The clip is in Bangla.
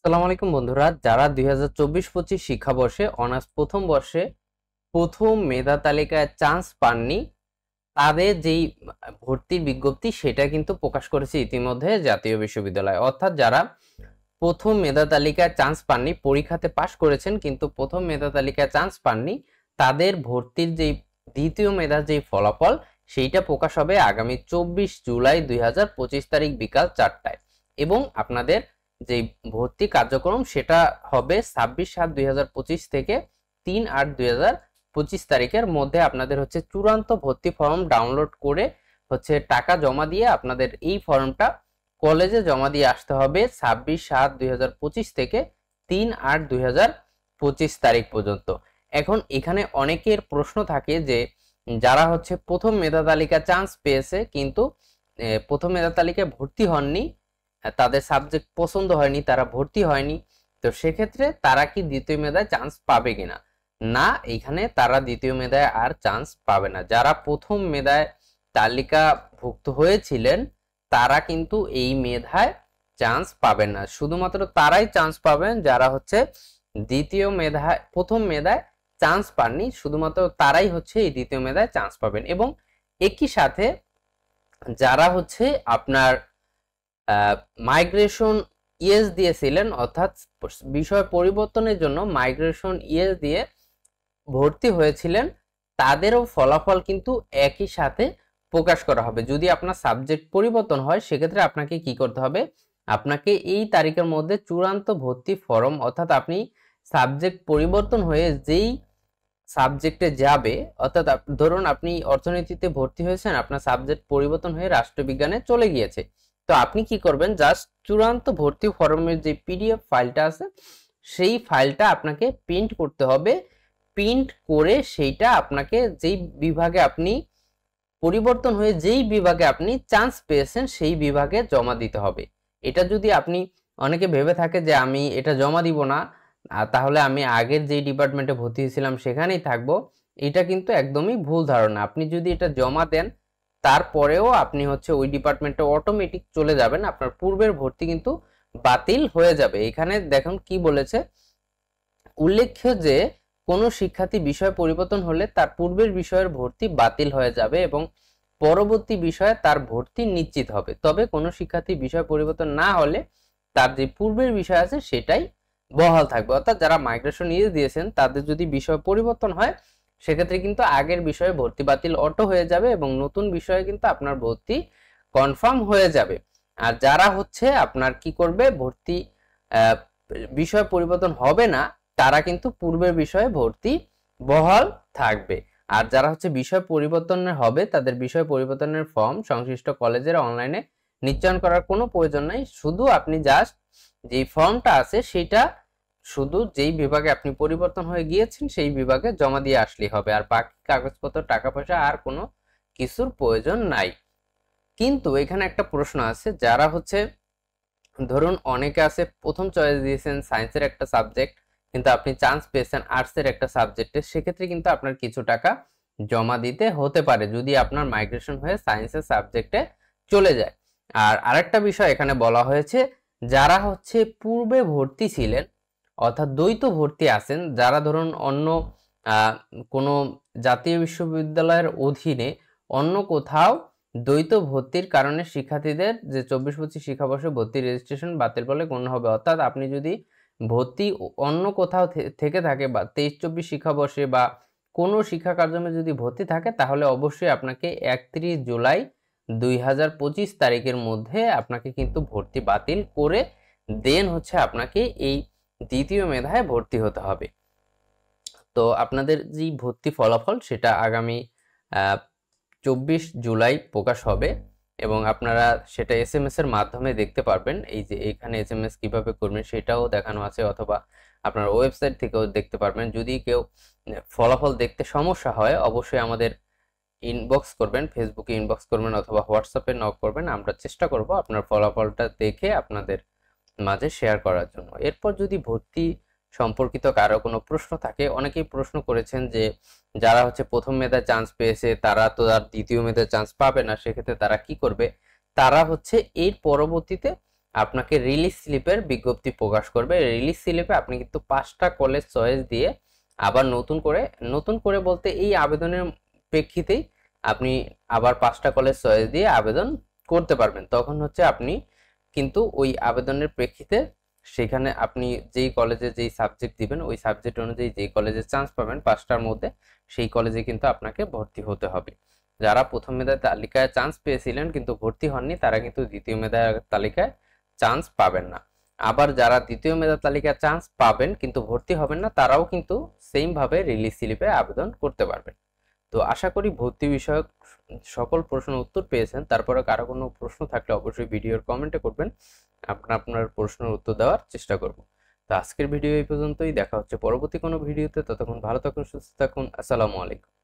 আসসালামু আলাইকুম বন্ধুরা, যারা 2024-25 শিক্ষাবর্ষে অনার্স প্রথম বর্ষে প্রথম মেধা তালিকায় চান্স পাননি, তাদের যেই ভর্তির বিজ্ঞপ্তি সেটা কিন্তু প্রকাশ করেছে ইতিমধ্যে জাতীয় বিশ্ববিদ্যালয়। অর্থাৎ যারা প্রথম মেধা তালিকায় চান্স পাননি, পরীক্ষাতে পাশ করেছেন কিন্তু প্রথম মেধা তালিকায় চান্স পাননি, তাদের ভর্তির যেই দ্বিতীয় মেধার যেই ফলাফল সেইটা প্রকাশ হবে আগামী 24 জুলাই 2025 তারিখ বিকাল 4টায়। এবং আপনাদের যে ভর্তি কার্যক্রম সেটা হবে 26/7/2025 থেকে 3/8/2025 তারিখের মধ্যে। আপনাদের হচ্ছে চূড়ান্ত ভর্তি ফর্ম ডাউনলোড করে হচ্ছে টাকা জমা দিয়ে আপনাদের এই ফর্মটা কলেজে জমা দিয়ে আসতে হবে 26/7/2025 থেকে 3/8/2025 তারিখ পর্যন্ত। এখন এখানে অনেকের প্রশ্ন থাকে যে যারা হচ্ছে প্রথম মেধা তালিকা চান্স পেয়েছে কিন্তু প্রথম মেধা তালিকায় ভর্তি হননি, তাদের সাবজেক্ট পছন্দ হয়নি, তারা ভর্তি হয়নি, তো সেক্ষেত্রে তারা কি দ্বিতীয় মেধায় চান্স পাবে কিনা? না, এখানে তারা দ্বিতীয় মেধায় আর চান্স পাবে না। যারা প্রথম মেধায় তালিকাভুক্ত হয়েছিলেন তারা কিন্তু এই মেধায় চান্স পাবেন না। শুধুমাত্র তারাই চান্স পাবেন যারা হচ্ছে দ্বিতীয় মেধায়, প্রথম মেধায় চান্স পাননি, শুধুমাত্র তারাই হচ্ছে এই দ্বিতীয় মেধায় চান্স পাবেন। এবং একই সাথে যারা হচ্ছে আপনার মাইগ্রেশন ইয়েস দিয়েছিলেন, অর্থাৎ বিষয় পরিবর্তনের জন্য মাইগ্রেশন ইয়েস দিয়ে ভর্তি হয়েছিলেন, তাদেরও ফলাফল কিন্তু একই সাথে প্রকাশ করা হবে। যদি আপনার সাবজেক্ট পরিবর্তন হয় সেক্ষেত্রে আপনাকে কি করতে হবে? আপনাকে এই তারিখের মধ্যে চূড়ান্ত ভর্তি ফরম, অর্থাৎ আপনি সাবজেক্ট পরিবর্তন হয়ে যেই সাবজেক্টে যাবে, অর্থাৎ ধরুন আপনি অর্থনীতিতে ভর্তি হয়েছেন, আপনার সাবজেক্ট পরিবর্তন হয়ে রাষ্ট্রবিজ্ঞানে চলে গিয়েছে, তো আপনি কি করবেন? জাস্ট চূড়ান্ত ভর্তি ফর্মের যে পিডিএফ ফাইলটা আছে সেই ফাইলটা আপনাকে প্রিন্ট করতে হবে। প্রিন্ট করে সেইটা আপনাকে যেই বিভাগে আপনি পরিবর্তন হয়ে যেই বিভাগে আপনি চান্স পেয়েছেন সেই বিভাগে জমা দিতে হবে। এটা যদি আপনি, অনেকে ভেবে থাকে যে আমি এটা জমা দিব না, তাহলে আমি আগের যেই ডিপার্টমেন্টে ভর্তি হয়েছিলাম সেখানেই থাকবো, এটা কিন্তু একদমই ভুল ধারণা। আপনি যদি এটা জমা দেন তারপরেও আপনি হচ্ছে ওই ডিপার্টমেন্টে অটোমেটিক চলে যাবেন, আপনার পূর্বের ভর্তি কিন্তু বাতিল হয়ে যাবে। এখানে দেখুন কি বলেছে, উল্লেখ্য যে কোনো শিক্ষার্থী বিষয় পরিবর্তন হলে তার পূর্বের বিষয়ের ভর্তি বাতিল হয়ে যাবে এবং পরবর্তী বিষয়ে তার ভর্তি নিশ্চিত হবে। তবে কোনো শিক্ষার্থী বিষয় পরিবর্তন না হলে তার যে পূর্বের বিষয় আছে সেটাই বহাল থাকবে। অর্থাৎ যারা মাইগ্রেশন ইয়ে দিয়েছেন তাদের যদি বিষয় পরিবর্তন হয় সেক্ষেত্রে কিন্তু আগের বিষয়ে ভর্তি বাতিল অটো হয়ে যাবে এবং নতুন বিষয়ে কিন্তু আপনার ভর্তি কনফার্ম হয়ে যাবে। আর যারা হচ্ছে আপনার কি করবে, ভর্তি বিষয় পরিবর্তন হবে না, তারা কিন্তু পূর্বের বিষয়ে ভর্তি বহাল থাকবে। আর যারা হচ্ছে বিষয় পরিবর্তনের হবে তাদের বিষয় পরিবর্তনের ফর্ম সংশ্লিষ্ট কলেজের অনলাইনে নিশ্চয়ন করার কোনো প্রয়োজন নাই। শুধু আপনি জাস্ট যে ফর্মটা আছে সেটা শুধু যেই বিভাগে আপনি পরিবর্তন হয়ে গিয়েছেন সেই বিভাগে জমা দিয়ে আসলেই হবে, আর বাকি কাগজপত্র, টাকা পয়সা আর কোনো কিছুর প্রয়োজন নাই। কিন্তু এখানে একটা প্রশ্ন আছে, যারা হচ্ছে ধরুন অনেকে আছে প্রথম চয়েস দিয়েছেন সায়েন্সের একটা সাবজেক্ট কিন্তু আপনি চান্স পেয়েছেন আর্টসের একটা সাবজেক্টে, সেক্ষেত্রে কিন্তু আপনার কিছু টাকা জমা দিতে হতে পারে যদি আপনার মাইগ্রেশন হয়ে সায়েন্সের সাবজেক্টে চলে যায়। আর আরেকটা বিষয় এখানে বলা হয়েছে, যারা হচ্ছে পূর্বে ভর্তি ছিলেন, অর্থাৎ দ্বৈত ভর্তি আছেন, যারা ধরুন অন্য কোনো জাতীয় বিশ্ববিদ্যালয়ের অধীনে অন্য কোথাও দ্বৈত ভর্তির কারণে শিক্ষার্থীদের যে 24-25 শিক্ষাবর্ষে ভর্তি রেজিস্ট্রেশন বাতিল বলে গণ্য হবে। অর্থাৎ আপনি যদি ভর্তি অন্য কোথাও থেকে থাকে বা 23-24 শিক্ষাবর্ষে বা কোনো শিক্ষা কার্যক্রমে যদি ভর্তি থাকে তাহলে অবশ্যই আপনাকে 31 জুলাই 2025 তারিখের মধ্যে আপনাকে কিন্তু ভর্তি বাতিল করে দেন হচ্ছে আপনাকে এই দ্বিতীয় মেধায় ভর্তি হতে হবে। তো আপনাদের যে ভর্তি ফলাফল সেটা আগামী 24 জুলাই প্রকাশ হবে এবং আপনারা সেটা এসএমএস এর মাধ্যমে দেখতে পারবেন। এই যে এখানে এসএমএস কিভাবে করবেন সেটাও দেখানো আছে, অথবা আপনার ওয়েবসাইট থেকেও দেখতে পারবেন। যদি কেউ ফলাফল দেখতে সমস্যা হয় অবশ্যই আমাদের ইনবক্স করবেন, ফেসবুকে ইনবক্স করবেন অথবা হোয়াটসঅ্যাপে নক করবেন, আমরা চেষ্টা করব আপনার ফলাফলটা দেখে আপনাদের মাঝে শেয়ার করার জন্য। এরপর যদি ভর্তি সম্পর্কিত কারো কোনো প্রশ্ন থাকে, অনেকেই প্রশ্ন করেছেন যে যারা হচ্ছে প্রথম মেধায় চান্স পেয়েছে তারা তো আর দ্বিতীয় মেধায় চান্স পাবে না, সেক্ষেত্রে তারা কি করবে? তারা হচ্ছে এর পরবর্তীতে আপনাকে রিলিজ স্লিপের বিজ্ঞপ্তি প্রকাশ করবে। রিলিজ স্লিপে আপনি কিন্তু 5টা কলেজ চয়েস দিয়ে আবার নতুন করে বলতে এই আবেদনের প্রেক্ষিতেই আপনি আবার 5টা কলেজ চয়েস দিয়ে আবেদন করতে পারবেন। তখন হচ্ছে আপনি কিন্তু ওই আবেদনের প্রেক্ষিতে সেখানে আপনি যেই কলেজে যেই সাবজেক্ট দিবেন ওই সাবজেক্ট অনুযায়ী যেই কলেজে চান্স পাবেন 5টার মধ্যে সেই কলেজে কিন্তু আপনাকে ভর্তি হতে হবে। যারা প্রথম মেধার তালিকায় চান্স পেয়েছিলেন কিন্তু ভর্তি হননি তারা কিন্তু দ্বিতীয় মেধার তালিকায় চান্স পাবেন না। আবার যারা দ্বিতীয় মেধার তালিকায় চান্স পাবেন কিন্তু ভর্তি হবেন না তারাও কিন্তু সেম ভাবে রিলিজ স্লিপে আবেদন করতে পারবেন। তো আশা করি ভর্তি বিষয়ক সকল প্রশ্নের উত্তর পেয়েছেন। তারপরে কারো কোনো প্রশ্ন থাকলে অবশ্যই ভিডিওর কমেন্টে করবেন, আপনার প্রশ্নের উত্তর দেওয়ার চেষ্টা করব। তো আজকের ভিডিও এই পর্যন্তই, দেখা হচ্ছে পরবর্তী কোনো ভিডিওতে। ততক্ষণ ভালো থাকুন, সুস্থ থাকুন, আসসালামু আলাইকুম।